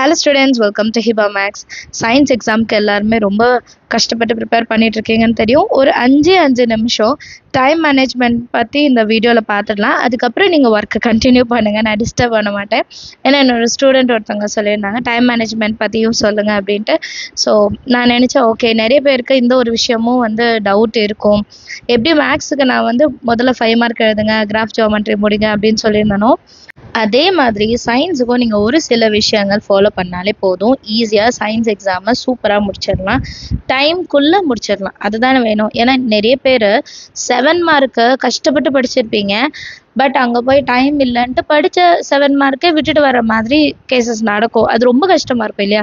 Hello students, welcome to Hiba Max. Science exam க்கு எல்லாருமே ரொம்ப கஷ்டப்பட்டு ப்ரிப்பேர் பண்ணிட்டு இருக்கீங்கன்னு தெரியும். ஒரு 5 நிமிஷம் டைம் மேனேஜ்மெண்ட் பற்றி இந்த வீடியோவில் பார்த்துடலாம். அதுக்கப்புறம் நீங்கள் ஒர்க்கு கண்டினியூ பண்ணுங்கள், நான் டிஸ்டர்ப் பண்ண மாட்டேன். ஏன்னா என்னோட ஸ்டூடெண்ட் ஒருத்தவங்க சொல்லியிருந்தாங்க டைம் மேனேஜ்மெண்ட் பற்றியும் சொல்லுங்கள் அப்படின்ட்டு. ஸோ நான் நினச்சேன் ஓகே, நிறைய பேருக்கு இந்த ஒரு விஷயமும் டவுட் இருக்கும். எப்படி மேக்ஸுக்கு நான் முதல்ல 5 மார்க் எழுதுங்க, கிராஃப் ஜியோமெட்ரி முடிங்க அப்படின்னு சொல்லியிருந்தனோ, அதே மாதிரி சயின்ஸுக்கும் நீங்கள் ஒரு சில விஷயங்கள் ஃபாலோ பண்ணாலே போதும், ஈஸியாக சயின்ஸ் எக்ஸாமை சூப்பராக முடிச்சிடலாம், டைம்குள்ளே முடிச்சிடலாம். அதுதானே வேணும். ஏன்னா நிறைய பேர் 7 மார்க்கு கஷ்டப்பட்டு படிச்சிருப்பீங்க, பட் அங்கே போய் டைம் இல்லைன்ட்டு படித்த 7 மார்க்கே விட்டுட்டு வர மாதிரி கேசஸ் நடக்கும். அது ரொம்ப கஷ்டமாக இருக்கும் இல்லையா?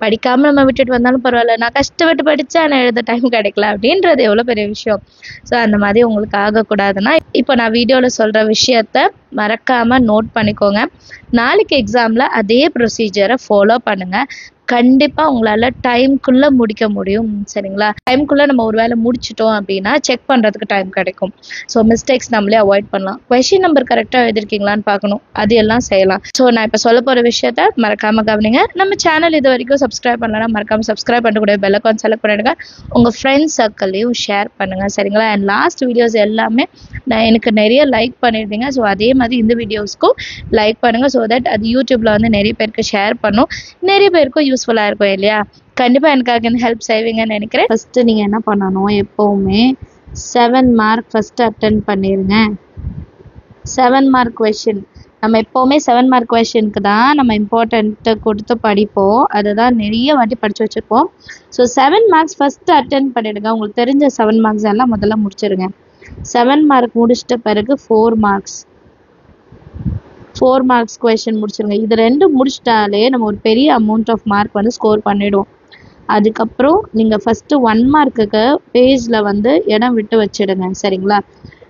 படிக்காமல் நம்ம விட்டுட்டு வந்தாலும் பரவாயில்ல, நான் கஷ்டப்பட்டு படித்தேன் ஆனால் எழுத டைம் கிடைக்கல அப்படின்றது எவ்வளோ பெரிய விஷயம். ஸோ அந்த மாதிரி உங்களுக்கு ஆகக்கூடாதுன்னா இப்போ நான் வீடியோவில் சொல்கிற விஷயத்த மறக்காமல் நோட் பண்ணிக்கோங்க. நாளைக்கு எக்ஸாமில் அதே ப்ரொசீஜரை ஃபாலோ பண்ணுங்கள். கண்டிப்பாக உங்களால் டைம்குள்ளே முடிக்க முடியும். சரிங்களா? டைம்குள்ளே நம்ம ஒரு வேலை முடிச்சிட்டோம் அப்படின்னா செக் பண்ணுறதுக்கு டைம் கிடைக்கும். ஸோ மிஸ்டேக்ஸ் நம்மளே அவாய்ட் பண்ணலாம். கொஷின் நம்பர் கரெக்டாக எழுதிருக்கீங்களான்னு பார்க்கணும், அது எல்லாம் செய்யலாம். ஸோ நான் இப்போ சொல்ல போகிற விஷயத்த மறக்காமல் கவனிங்க. நம்ம சேனல் இது வரைக்கும் சப்ஸ்கிரைப் பண்ணலன்னா மறக்காமல் சப்ஸ்கிரைப் பண்ணக்கூடிய பெல் ஐகான் செலக்ட் பண்ணிடுங்க. உங்கள் ஃப்ரெண்ட்ஸ் சர்க்கிள்லையும் ஷேர் பண்ணுங்கள். சரிங்களா? அண்ட் லாஸ்ட் வீடியோஸ் எல்லாமே எனக்கு நிறைய லைக் பண்ணியிருந்தீங்க. ஸோ அதே மாதிரி இந்த வீடியோஸ்க்கும் லைக் பண்ணுங்கள். ஸோ தட் அது யூடியூப்பில் நிறைய பேருக்கு ஷேர் பண்ணும், நிறைய பேருக்கும் யூஸ்ஃபுல்லாக இருக்கும் இல்லையா? கண்டிப்பாக எனக்காக இந்த ஹெல்ப் செய்வீங்கன்னு நினைக்கிறேன். ஃபஸ்ட்டு நீங்கள் என்ன பண்ணணும், எப்போவுமே 7 மார்க் ஃபஸ்ட்டு அட்டென்ட் பண்ணிடுங்க. 7 மார்க் கொஷின் நம்ம எப்போவுமே 7 மார்க் கொஷினுக்கு தான் நம்ம இம்பார்ட்டண்ட்டு கொடுத்து படிப்போம். அதுதான் நிறைய வாட்டி படித்து வச்சுருப்போம். ஸோ 7 மார்க்ஸ் ஃபஸ்ட்டு அட்டென்ட் பண்ணிவிடுங்க. உங்களுக்கு தெரிஞ்ச 7 மார்க்ஸ் எல்லாம் முதல்ல முடிச்சிருங்க. 7 மார்க் முடிச்சிட்ட பிறகு 4 மார்க்ஸ் கொஷின் முடிச்சிருங்க. இது 2 முடிச்சிட்டாலே நம்ம ஒரு பெரிய அமௌண்ட் ஆஃப் மார்க் ஸ்கோர் பண்ணிவிடுவோம். அதுக்கப்புறம் நீங்கள் ஃபஸ்ட்டு 1 மார்க்குக்கு பேஜில் இடம் விட்டு வச்சிடுங்க. சரிங்களா?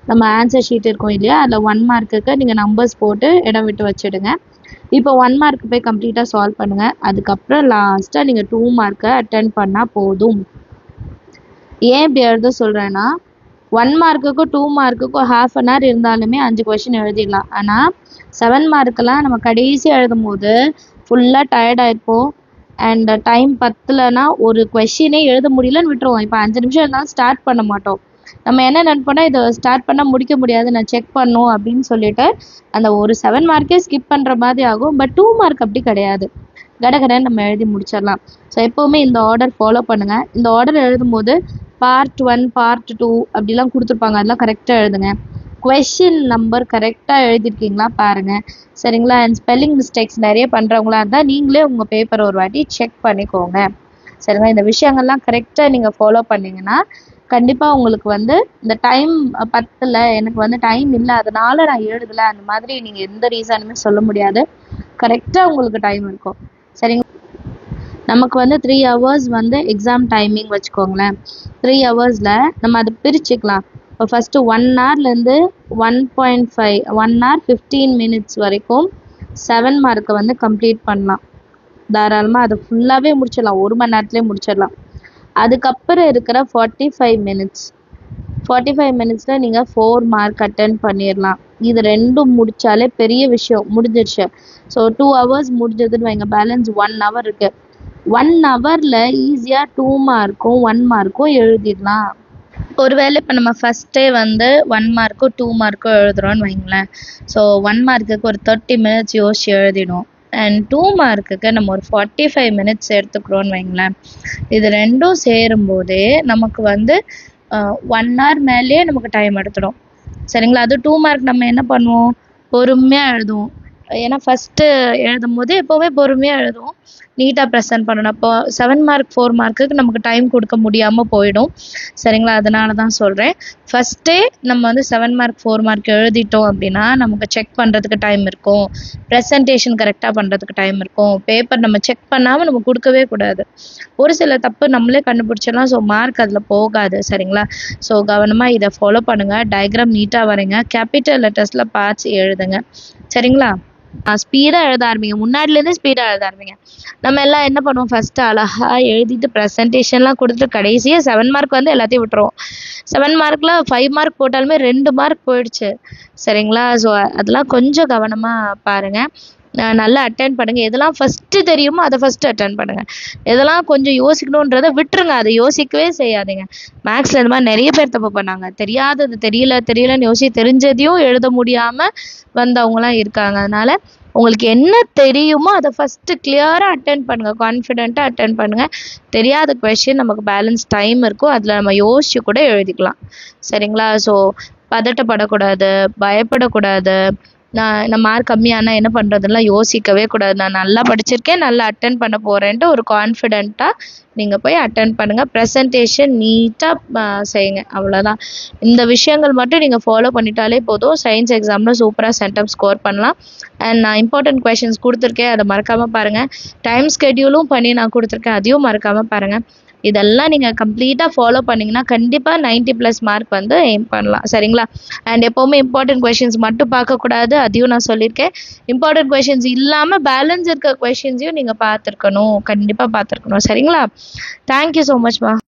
நம்ம ஆன்சர் ஷீட் இருக்கும் இல்லையா, அதில் 1 மார்க்குக்கு நீங்கள் நம்பர்ஸ் போட்டு இடம் விட்டு வச்சிடுங்க. இப்போ 1 மார்க் போய் கம்ப்ளீட்டாக சால்வ் பண்ணுங்கள். அதுக்கப்புறம் லாஸ்ட்டாக நீங்கள் 2 மார்க்கை அட்டென்ட் பண்ணால் போதும். ஏன் இப்படி எழுத சொல்கிறேன்னா, 1 மார்க்குக்கும் 2 மார்க்குக்கும் ½ an hour இருந்தாலுமே 5 கொஷின் எழுதிடலாம். ஆனால் 7 மார்க்கெலாம் நம்ம கடைசி எழுதும் போது ஃபுல்லாக டயர்டாயிருப்போம். அண்ட் டைம் பத்தலைன்னா ஒரு கொஷினே எழுத முடியலன்னு விட்டுருவோம். இப்போ 5 நிமிஷம் இருந்தாலும் ஸ்டார்ட் பண்ண மாட்டோம். நம்ம என்ன நினைப்போம்னா, இதை ஸ்டார்ட் பண்ணால் முடிக்க முடியாது, நான் செக் பண்ணும் அப்படின்னு சொல்லிட்டு அந்த ஒரு 7 மார்க்கே ஸ்கிப் பண்ணுற மாதிரி ஆகும். பட் 2 மார்க் அப்படி கிடையாது, கடகடன்னு நம்ம எழுதி முடிச்சிடலாம். ஸோ எப்போவுமே இந்த ஆர்டர் ஃபாலோ பண்ணுங்கள். இந்த ஆர்டர் எழுதும்போது பார்ட் 1 பார்ட் 2 அப்படிலாம் கொடுத்துருப்பாங்க, அதெல்லாம் கரெக்டாக எழுதுங்க. கொஷின் நம்பர் கரெக்டாக எழுதிருக்கீங்களா பாருங்கள். சரிங்களா? அண்ட் ஸ்பெல்லிங் மிஸ்டேக்ஸ் நிறைய பண்ணுறவங்களா இருந்தால் நீங்களே உங்கள் பேப்பரை ஒரு வாட்டி செக் பண்ணிக்கோங்க. சரிங்களா? இந்த விஷயங்கள்லாம் கரெக்டாக நீங்கள் ஃபாலோ பண்ணிங்கன்னா கண்டிப்பாக உங்களுக்கு இந்த டைம் பத்தலை, எனக்கு டைம் இல்லை அதனால நான் எழுதலை, அந்த மாதிரி நீங்கள் எந்த ரீசனுமே சொல்ல முடியாது. கரெக்டாக உங்களுக்கு டைம் இருக்கும். சரிங்களா? நமக்கு 3 hours எக்ஸாம் டைமிங் வச்சுக்கோங்களேன். 3 ஹவர்ஸில் நம்ம அதை பிரிச்சுக்கலாம். இப்போ ஃபஸ்ட்டு 1 hourலேருந்து 1.5 1 hour 15 minutes வரைக்கும் 7 மார்க்கை கம்ப்ளீட் பண்ணலாம். தாராளமாக அதை ஃபுல்லாகவே முடிச்சிடலாம், 1 மணி நேரத்துலேயே முடிச்சிடலாம். அதுக்கப்புறம் இருக்கிற 45 minutesல நீங்கள் 4 மார்க் அட்டென்ட் பண்ணிடலாம். இது 2 முடித்தாலே பெரிய விஷயம், முடிஞ்சிருச்சு. ஸோ 2 hours முடிஞ்சதுன்னு வைங்க, பேலன்ஸ் 1 hour இருக்குது. 1 hourல ஈஸியாக 2 மார்க்கும் 1 மார்க்கும் எழுதிடலாம். ஒருவேளை இப்போ நம்ம ஃபஸ்ட்டே 1 மார்க்கோ 2 மார்க்கோ எழுதுகிறோன்னு வைங்களேன். ஸோ 1 மார்க்குக்கு ஒரு 30 minutes யோசிச்சு எழுதிடும். அண்ட் 2 மார்க்குக்கு நம்ம ஒரு 45 minutes எடுத்துக்கிறோன்னு வைங்களேன். இது 2ம் சேரும்போதே நமக்கு 1 hour மேலேயே நமக்கு டைம் எடுத்துடும். சரிங்களா? அது 2 மார்க் நம்ம என்ன பண்ணுவோம், பொறுமையாக எழுதுவோம். ஏன்னா ஃபஸ்ட்டு எழுதும் போது எப்போவுமே பொறுமையாக எழுதுவோம், நீட்டாக ப்ரெசென்ட் பண்ணணும். அப்போ 7 மார்க் 4 மார்க்குக்கு நமக்கு டைம் கொடுக்க முடியாமல் போயிடும். சரிங்களா? அதனால தான் சொல்கிறேன், ஃபஸ்ட்டே நம்ம 7 மார்க் 4 மார்க் எழுதிட்டோம் அப்படின்னா நமக்கு செக் பண்ணுறதுக்கு டைம் இருக்கும், ப்ரெசன்டேஷன் கரெக்டாக பண்ணுறதுக்கு டைம் இருக்கும். பேப்பர் நம்ம செக் பண்ணாமல் நம்ம கொடுக்கவே கூடாது. ஒரு சில தப்பு நம்மளே கண்டுபிடிச்சிடலாம், ஸோ மார்க் அதில் போகாது. சரிங்களா? ஸோ கவனமாக இதை ஃபாலோ பண்ணுங்கள். டயக்ராம் நீட்டாக வரைங்க, கேபிட்டல் லெட்டர்ஸில் பார்ட்ஸ் எழுதுங்க. சரிங்களா? ஸ்பீடாக எழுத ஆரம்பிங்க, முன்னாடிலேருந்து ஸ்பீடாக எழுத ஆரம்பிங்க. நம்ம எல்லாம் என்ன பண்ணுவோம், ஃபஸ்ட்டு அழகாக எழுதிட்டு ப்ரெசன்டேஷன்லாம் கொடுத்துட்டு கடைசியாக 7 மார்க் எல்லாத்தையும் விட்டுருவோம். 7 மார்க்கில் 5 மார்க் போட்டாலுமே 2 மார்க் போயிடுச்சு. சரிங்களா? ஸோ அதெல்லாம் கொஞ்சம் கவனமாக பாருங்கள். நல்லா அட்டென்ட் பண்ணுங்கள். எதெல்லாம் ஃபஸ்ட்டு தெரியுமோ அதை ஃபஸ்ட்டு அட்டென்ட் பண்ணுங்கள். எதெல்லாம் கொஞ்சம் யோசிக்கணுன்றதை விட்டுருங்க, அதை யோசிக்கவே செய்யாதீங்க. மேக்ஸில் இந்த மாதிரி நிறைய பேர் தப்பு பண்ணாங்க. தெரியாதது தெரியலன்னு யோசிச்சு தெரிஞ்சதையும் எழுத முடியாமல் வந்தவங்களாம் இருக்காங்க. அதனால் உங்களுக்கு என்ன தெரியுமோ அதை ஃபஸ்ட்டு கிளியராக அட்டென்ட் பண்ணுங்கள், கான்ஃபிடென்ட்டாக அட்டென்ட் பண்ணுங்கள். தெரியாத கொஷின் நமக்கு பேலன்ஸ் டைம் இருக்கும், அதில் நம்ம யோசிச்சு கூட எழுதிக்கலாம். சரிங்களா? ஸோ பதட்டப்படக்கூடாது, பயப்படக்கூடாது. நான் மார்க் கம்மியானால் என்ன பண்ணுறதுலாம் யோசிக்கவே கூடாது. நான் நல்லா படிச்சிருக்கேன், நல்லா அட்டென்ட் பண்ண போகிறேன்ட்டு ஒரு கான்ஃபிடென்ட்டாக நீங்கள் போய் அட்டென்ட் பண்ணுங்கள். ப்ரெசன்டேஷன் நீட்டாக செய்யுங்க, அவ்வளோதான். இந்த விஷயங்கள் மட்டும் நீங்கள் ஃபாலோ பண்ணிட்டாலே போதும். சயின்ஸ் எக்ஸாமில் சூப்பராக சென்டம் ஸ்கோர் பண்ணலாம். அண்ட் நான் இம்பார்ட்டன்ட் கொஷின்ஸ் கொடுத்துருக்கேன், அதை மறக்காமல் பாருங்கள். டைம் ஸ்கெட்யூலும் பண்ணி நான் கொடுத்துருக்கேன், அதையும் மறக்காமல் பாருங்கள். இதெல்லாம் நீங்கள் கம்ப்ளீட்டாக ஃபாலோ பண்ணிங்கன்னா கண்டிப்பாக 90+ மார்க் வந்து எய்ம் பண்ணலாம். சரிங்களா? அண்ட் எப்போவுமே இம்பார்ட்டன்ட் கொஷின்ஸ் மட்டும் பார்க்கக்கூடாது, அதையும் நான் சொல்லியிருக்கேன். இம்பார்ட்டன்ட் கொஷின்ஸ் இல்லாமல் பேலன்ஸ் இருக்க கொஷின்ஸையும் நீங்கள் பார்த்துருக்கணும், கண்டிப்பாக பார்த்துருக்கணும். சரிங்களா? Thank you so மச்மா.